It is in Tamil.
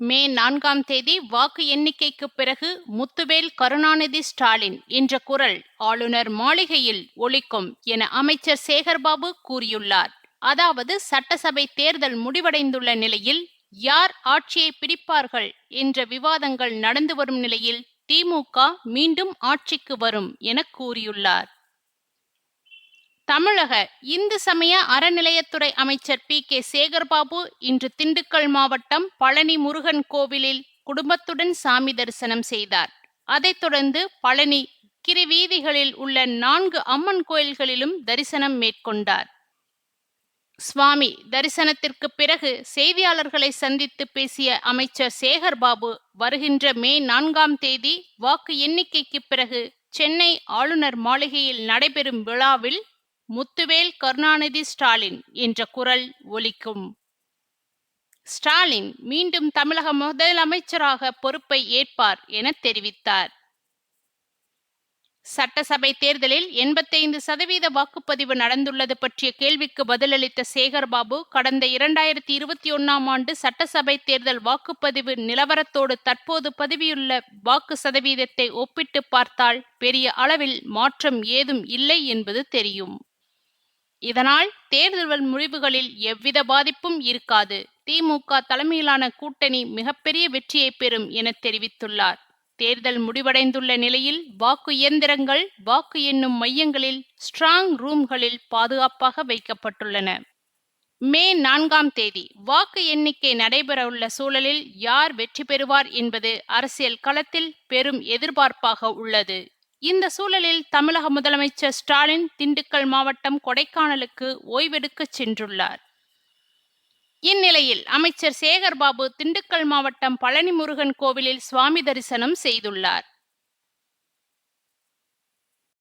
மே 4ஆம் தேதி வாக்கு எண்ணிக்கைக்கு பிறகு முத்துவேல் கருணாநிதி ஸ்டாலின் என்ற குரல் ஆளுநர் மாளிகையில் ஒலிக்கும் என அமைச்சர் சேகர்பாபு கூறியுள்ளார். அதாவது சட்டசபை தேர்தல் முடிவடைந்துள்ள நிலையில் யார் ஆட்சியை பிடிப்பார்கள் என்ற விவாதங்கள் நடந்து வரும் நிலையில் திமுக மீண்டும் ஆட்சிக்கு வரும் என கூறியுள்ளார். தமிழக இந்து சமய அறநிலையத்துறை அமைச்சர் கே சேகர்பாபு இன்று திண்டுக்கல் மாவட்டம் பழனி முருகன் கோவிலில் குடும்பத்துடன் சாமி தரிசனம் செய்தார். அதைத் தொடர்ந்து பழனி கிரிவீதிகளில் உள்ள 4 அம்மன் கோயில்களிலும் தரிசனம் மேற்கொண்டார். சுவாமி தரிசனத்திற்கு பிறகு செய்தியாளர்களை சந்தித்து பேசிய அமைச்சர் சேகர்பாபு, வருகின்ற மே 4ஆம் தேதி வாக்கு எண்ணிக்கைக்கு பிறகு சென்னை ஆளுநர் மாளிகையில் நடைபெறும் விழாவில் முத்துவேல் கருணாநிதி ஸ்டாலின் என்ற குரல் ஒலிக்கும். ஸ்டாலின் மீண்டும் தமிழக முதலமைச்சராக பொறுப்பை ஏற்பார் என தெரிவித்தார். சட்டசபை தேர்தலில் 85% வாக்குப்பதிவு நடந்துள்ளது பற்றிய கேள்விக்கு பதிலளித்த சேகர்பாபு, கடந்த 2021ஆம் ஆண்டு சட்டசபை தேர்தல் வாக்குப்பதிவு நிலவரத்தோடு தற்போது பதிவியுள்ள வாக்கு சதவீதத்தை ஒப்பிட்டு பார்த்தால் பெரிய அளவில் மாற்றம் ஏதும் இல்லை என்பது தெரியும். இதனால் தேர்தல் முடிவுகளில் எவ்வித பாதிப்பும் இருக்காது. திமுக தலைமையிலான கூட்டணி மிகப்பெரிய வெற்றியை பெறும் என தெரிவித்துள்ளார். தேர்தல் முடிவடைந்துள்ள நிலையில் வாக்கு இயந்திரங்கள் வாக்கு எண்ணும் மையங்களில் ஸ்ட்ராங் ரூம்களில் பாதுகாப்பாக வைக்கப்பட்டுள்ளன. மே 4ஆம் தேதி வாக்கு எண்ணிக்கை நடைபெறவுள்ள சூழலில் யார் வெற்றி பெறுவார் என்பது அரசியல் களத்தில் பெரும் எதிர்பார்ப்பாக உள்ளது. இந்த சூழலில் தமிழக முதலமைச்சர் ஸ்டாலின் திண்டுக்கல் மாவட்டம் கொடைக்கானலுக்கு ஓய்வெடுக்க சென்றுள்ளார். இந்நிலையில் அமைச்சர் சேகர்பாபு திண்டுக்கல் மாவட்டம் பழனி முருகன் கோவிலில் சுவாமி தரிசனம் செய்துள்ளார்.